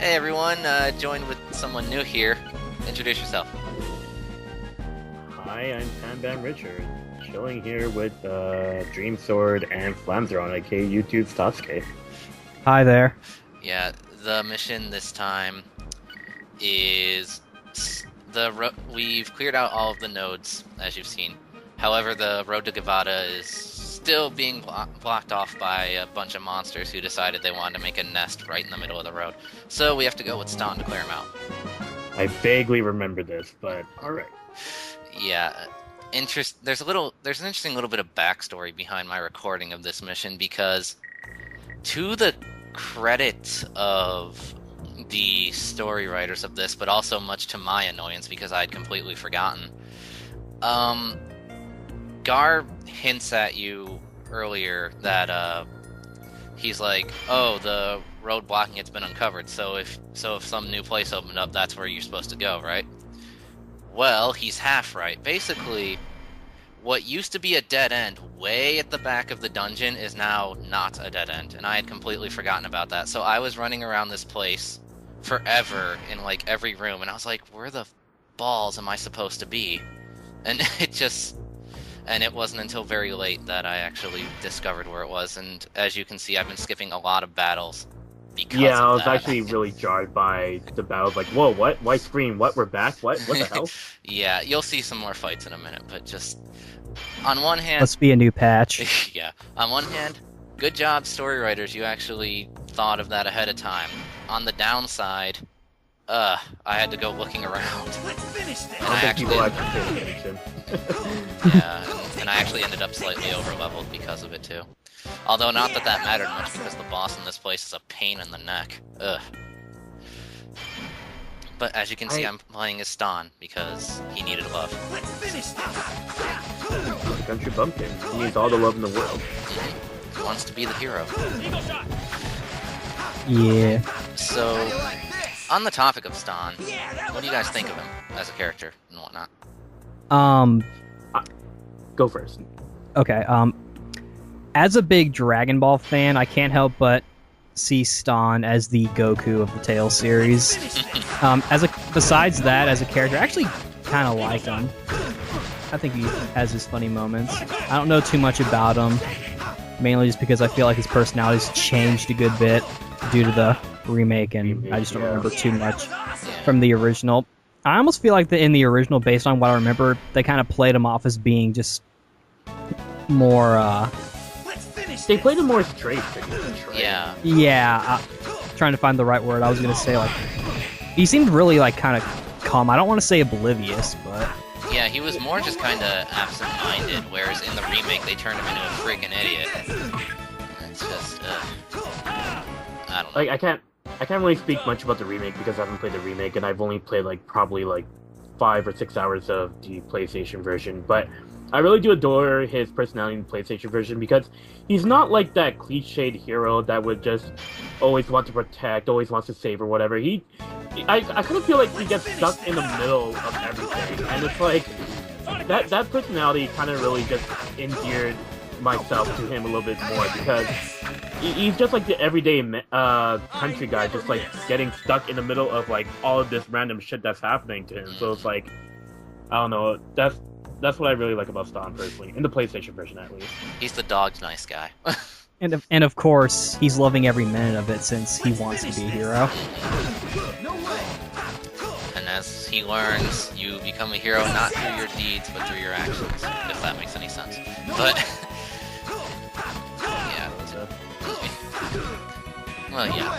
Hey everyone, joined with someone new here. Introduce yourself. Hi, I'm Panban Richard, chilling here with Dream Sword and Flamthron, aka YouTube's Sasuke. Hi there. Yeah, the mission this time is we've cleared out all of the nodes, as you've seen. However, the road to Gavada is still being blocked off by a bunch of monsters who decided they wanted to make a nest right in the middle of the road. So we have to go with Ston to clear them out. I vaguely remember this, but alright. Yeah, there's an interesting little bit of backstory behind my recording of this mission, because to the credit of the story writers of this, but also much to my annoyance because I had completely forgotten, Gar hints at you earlier that he's like, oh, the road blocking it's been uncovered, so if some new place opened up, that's where you're supposed to go, right? Well, he's half right. Basically, what used to be a dead end way at the back of the dungeon is now not a dead end, and I had completely forgotten about that. So I was running around this place forever in like every room, and I was like, where the balls am I supposed to be? And it wasn't until very late that I actually discovered where it was, and as you can see, I've been skipping a lot of battles because Yeah, of I was that. actually really jarred by the battle. Like, whoa, what? Why scream? What? We're back? What the hell? Yeah, you'll see some more fights in a minute, but just on one hand, Must be a new patch. yeah, on one hand, good job, story writers, you actually thought of that ahead of time. On the downside, I had to go looking around. And I don't think people actually pay attention. Yeah, and I actually ended up slightly over-leveled because of it, too. Although, not that that mattered much, because the boss in this place is a pain in the neck. Ugh. But as you can see, I'm playing as Ston, because he needed love. Country bumpkin. He needs all the love in the world. He wants to be the hero. Yeah. So, on the topic of Ston, what do you guys think of him as a character and whatnot? Go first. Okay. As a big Dragon Ball fan, I can't help but see Ston as the Goku of the Tales series. Besides that, as a character, I actually kind of like him. I think he has his funny moments. I don't know too much about him, mainly just because I feel like his personality's changed a good bit due to the remake, and I just don't remember too much from the original. I almost feel like in the original, based on what I remember, they kind of played him off as being just more, They played him more straight. Yeah. Yeah, trying to find the right word. I was gonna say, like, he seemed really, like, kind of calm. I don't want to say oblivious, but Yeah, he was more just kind of absent-minded, whereas in the remake they turned him into a freaking idiot. It's just, I don't know. Like, I can't really speak much about the remake because I haven't played the remake, and I've only played probably 5 or 6 hours of the PlayStation version. But I really do adore his personality in the PlayStation version because he's not like that cliched hero that would just always want to protect, always wants to save or whatever. I kind of feel like he gets stuck in the middle of everything, and it's like that personality kind of really just endeared myself to him a little bit more because he's just like the everyday country guy, just like getting stuck in the middle of all of this random shit that's happening to him. So it's like, I don't know, that's what I really like about Ston personally, in the PlayStation version at least. He's the dog's nice guy. and of course he's loving every minute of it since he wants to be a hero. And as he learns, you become a hero not through your deeds, but through your actions, if that makes any sense. But yeah. Well, yeah.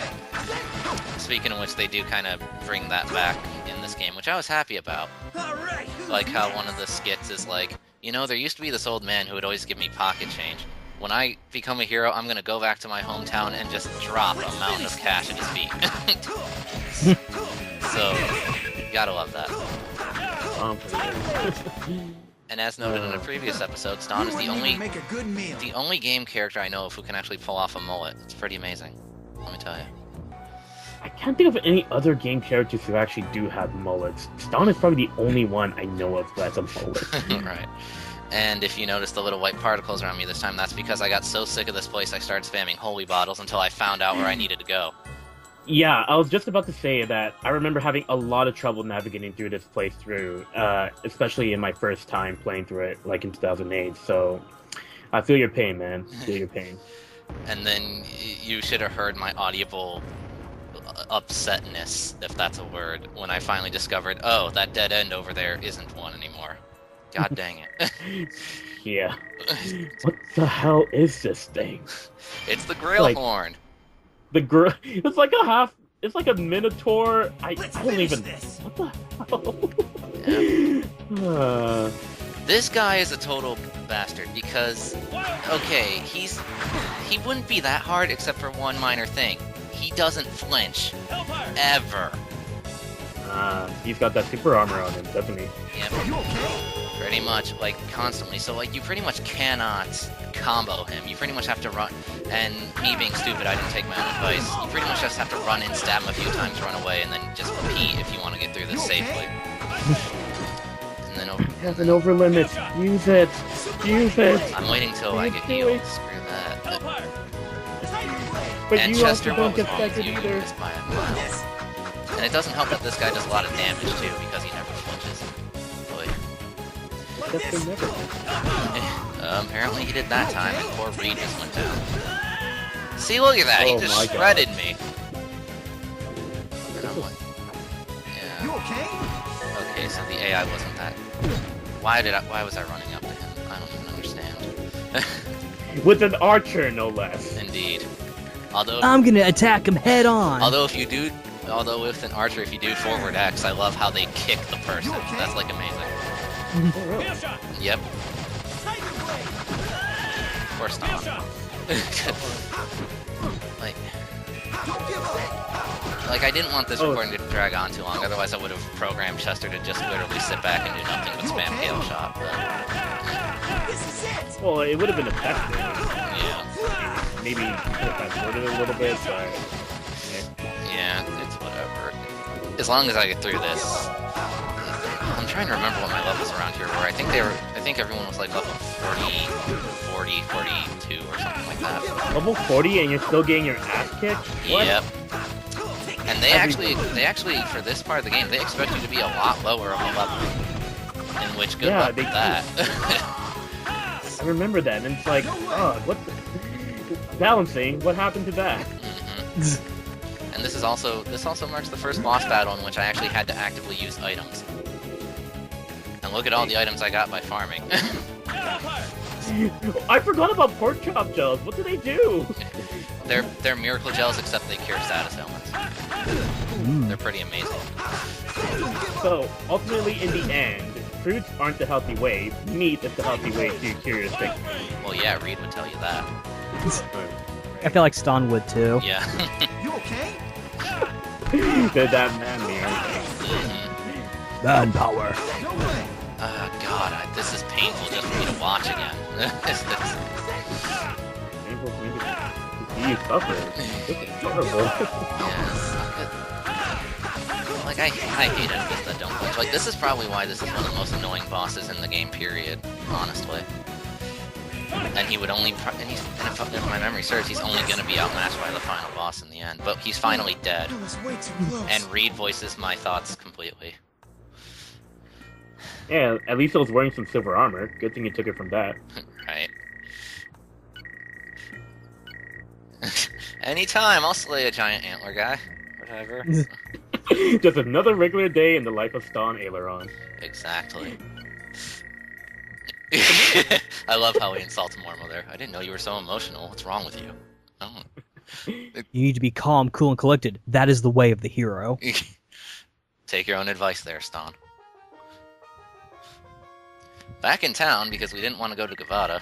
Speaking of which, they do kind of bring that back in this game, which I was happy about. Like how one of the skits is like, you know, there used to be this old man who would always give me pocket change. When I become a hero, I'm gonna go back to my hometown and just drop a mountain of cash at his feet. So, gotta love that. And as noted in a previous episode, Ston is the only game character I know of who can actually pull off a mullet. It's pretty amazing, let me tell you. I can't think of any other game characters who actually do have mullets. Ston is probably the only one I know of who has a mullet. Right. And if you notice the little white particles around me this time, that's because I got so sick of this place I started spamming holy bottles until I found out where I needed to go. Yeah, I was just about to say that I remember having a lot of trouble navigating through this playthrough, especially in my first time playing through it, like in 2008. So I feel your pain, man. I feel your pain. And then you should have heard my audible upsetness, if that's a word, when I finally discovered, oh, that dead end over there isn't one anymore. God dang it. Yeah. What the hell is this thing? It's the Graelhorn. It's like a half. It's like a minotaur. I don't even. This. What the hell? Yeah. This guy is a total bastard because, okay, he wouldn't be that hard except for one minor thing. He doesn't flinch ever. He's got that super armor on him, doesn't he? Yep. Pretty much, like, constantly. So, like, you pretty much cannot combo him. You pretty much have to run, and me being stupid, I didn't take my own advice. You pretty much just have to run in, stab him a few times, run away, and then just repeat if you want to get through this safely. And then over... You have an over limit. Use it. Use it. I'm waiting till I get healed. Screw that. But And you Chester, also don't what was get wrong with staggered you? either. You missed by a mile. And it doesn't help that this guy does a lot of damage too, because he never flinches. Boy. Chester never. Apparently he did that time, and poor Reed just went down. See, look at that, he Oh just my God. shredded me. And I'm like, You yeah. okay? Okay, so the AI wasn't that. Why was I running up to him? I don't even understand. With an archer, no less. Indeed. Although, I'm gonna attack him head on. although with an archer, if you do forward X, I love how they kick the person. That's like amazing. Oh, really? Yep. Poor Stomp. like I didn't want this recording to drag on too long. Otherwise, I would have programmed Chester to just literally sit back and do nothing but spam Gale Shot. But This is it. Well, it would have been effective. yeah, Maybe you could have fast-forwarded it a little bit, but... yeah, it's whatever. As long as I get through this. I'm trying to remember what my levels around here were. I think everyone was like level 40, 42 or something like that. Level 40 and you're still getting your ass kicked? What? Yep. And they actually, for this part of the game, they expect you to be a lot lower of a level. In which, good luck with that. I remember that, and it's like, oh, what the... Balancing, what happened to that? Mm-hmm. And this also marks the first boss battle in which I actually had to actively use items. And look at all the items I got by farming. I forgot about pork chop gels. What do they do? They're miracle gels, except they cure status ailments. They're pretty amazing. So, ultimately, in the end, fruits aren't the healthy way. Meat is the healthy way to cure your sickness. Well, yeah, Reed would tell you that. I feel like Ston would too. Yeah. You okay? They're that manly, aren't Mm-hmm. Manpower. No way. God, this is painful just for me to watch again. they? Painful for me to see you suffer. This is terrible. Like, I hate enemies that don't flinch. Like, this is probably why this is one of the most annoying bosses in the game, period, honestly. And he would only, if my memory serves, he's only going to be outmatched by the final boss in the end. But he's finally dead. That was way too close. And Reed voices my thoughts completely. Yeah, at least I was wearing some silver armor. Good thing you took it from that. Right. Anytime, I'll slay a giant antler guy. Whatever. Just another regular day in the life of Ston Aileron. Exactly. I love how he insults Mormo there. I didn't know you were so emotional. What's wrong with you? Oh. You need to be calm, cool, and collected. That is the way of the hero. Take your own advice there, Ston. Back in town, because we didn't want to go to Gavada.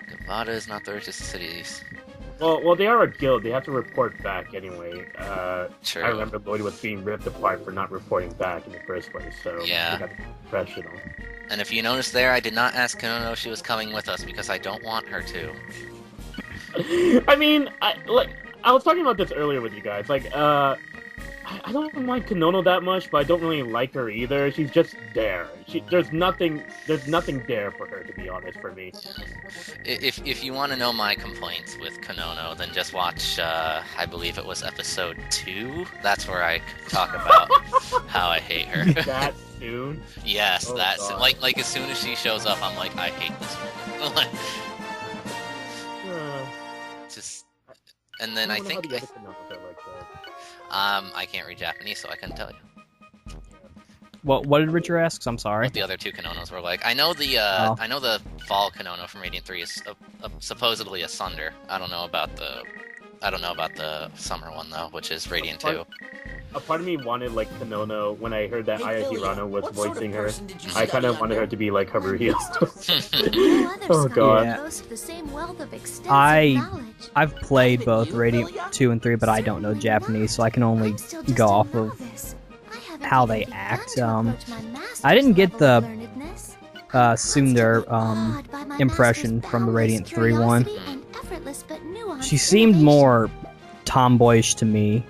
Gavada is not the richest cities. Well, they are a guild. They have to report back anyway. True. I remember Lloyd was being ripped apart for not reporting back in the first place, so Yeah. they got to be professional. And if you notice there, I did not ask Konono if she was coming with us, because I don't want her to. I mean, I was talking about this earlier with you guys. Like, I don't mind Konono that much, but I don't really like her either. She's just there. There's nothing there for her, to be honest, for me. If you want to know my complaints with Konono, then just watch, I believe it was episode 2. That's where I talk about how I hate her. That soon? Yes, Oh, that's God. like as soon as she shows up, I'm like, I hate this woman. Like, Uh, just, and then I don't know how think the other Kononos are like that. I can't read Japanese, so I couldn't tell you What did Richard ask? 'Cause I'm sorry. what the other 2 Kononos were like. I know the Oh. I know the fall Konono from Radiant 3 is supposedly a Sunder. I don't know about the summer one though, which is Radiant 2. A part of me wanted like Konono when I heard that Hey, Aya Philia, Hirano was what sort of voicing her. person did you I kind of study wanted her under? to be like Haruhi. No other Oh, scholar God. Yeah. boasts the same wealth of extensive I- knowledge. I've played Hey, both you, Radiant Philia? 2 and 3, but I don't know Japanese, so I can only I'm still just go a off of novice. I haven't how even they begun act. to approach my master's I didn't get level of the, learnedness. Sundar I'm constantly awed by my impression master's from the boundless Radiant 3 one. curiosity and effortless but nuanced She seemed innovation. more tomboyish to me,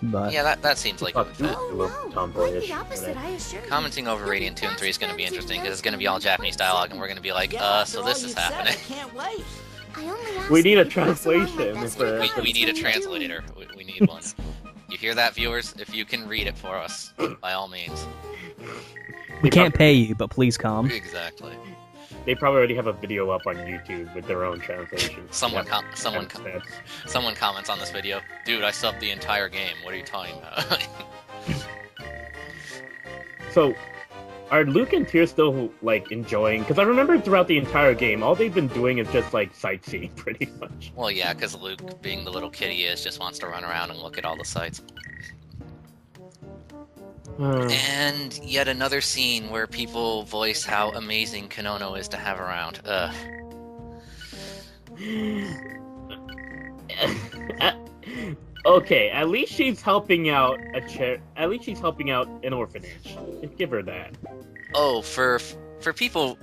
but Yeah, that seems like it would fit. Oh, A little no, tomboyish, quite the opposite, I assure you. Commenting over You'll be Radiant 2 and 3 is going to be fast interesting friends because it's with going to be all those Japanese dialogue, and we're going to be like, Yeah, so after this all is you said, happening. I can't wait. I only ask We need that a you pass along my translation best for- regards We need a when you do. translator. We need one. You hear that, viewers? If you can read it for us, by all means. we can't pay you, but please come. Exactly. They probably already have a video up on YouTube with their own translation. Someone Yeah. someone comments on this video. Dude, I subbed the entire game. What are you talking about? So, are Luke and Tyr still like enjoying? Because I remember throughout the entire game, all they've been doing is just like sightseeing, pretty much. Well, yeah, because Luke, being the little kid he is, just wants to run around and look at all the sights. And yet another scene where people voice how amazing Konono is to have around. Ugh. Okay, at least she's helping out At least she's helping out an orphanage. Just give her that. Oh, for people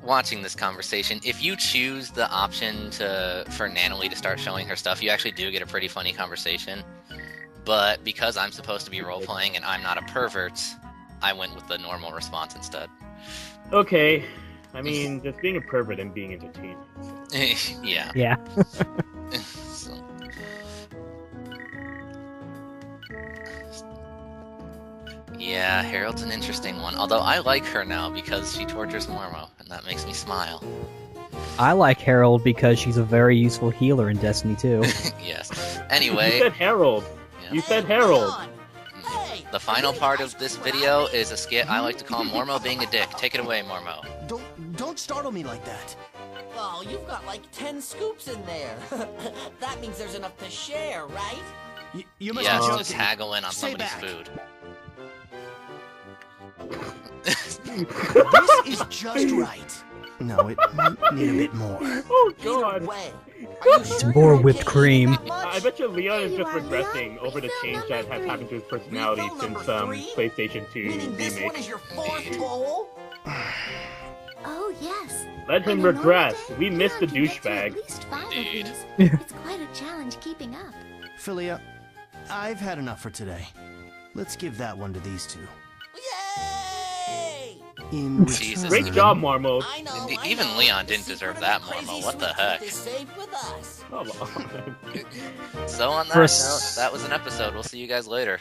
watching this conversation, if you choose the option for Nanalie to start showing her stuff, you actually do get a pretty funny conversation. But because I'm supposed to be role-playing and I'm not a pervert, I went with the normal response instead. Okay, I mean, just being a pervert and being entertaining. Yeah. Yeah. So- Yeah, Harold's an interesting one. Although I like her now because she tortures Mormo, and that makes me smile. I like Harold because she's a very useful healer in Destiny 2. Yes. You Anyway, said Harold. yeah. You said Hey, Harold. Leon. Hey, The final hey, part ice of this cream video round. is a skit I like to call Mormo being a dick. Take it away, Mormo. Don't startle me like that. Oh, you've got like 10 scoops in there. That means there's enough to share, right? You must Yes, be just joking. haggling on Stay somebody's back. food. This is just right. No, it might need a bit more. Oh Either god. way. Are you sure more you're whipped okay cream. eating that I much? bet you Leon is There just you are, regressing Leon. over the Refill change number that has 3. happened to his personality Refill number since 3? PlayStation 2 Meaning this one remake. is your fourth Indeed. bowl? Oh, yes. Let him On a normal regress. day, We missed the Leon can get through douchebag. At least 5 of Indeed. these. It's quite a challenge keeping up. Philia, I've had enough for today. Let's give that one to these two. Yay! In Jesus. return- Great job, Marmo. I know, Indeed, I even know. Leon The didn't secret deserve of that, the crazy Mormo. What the sweet heck? tooth is saved with us. Come on. So on that For a note, s- that was an episode. We'll see you guys later.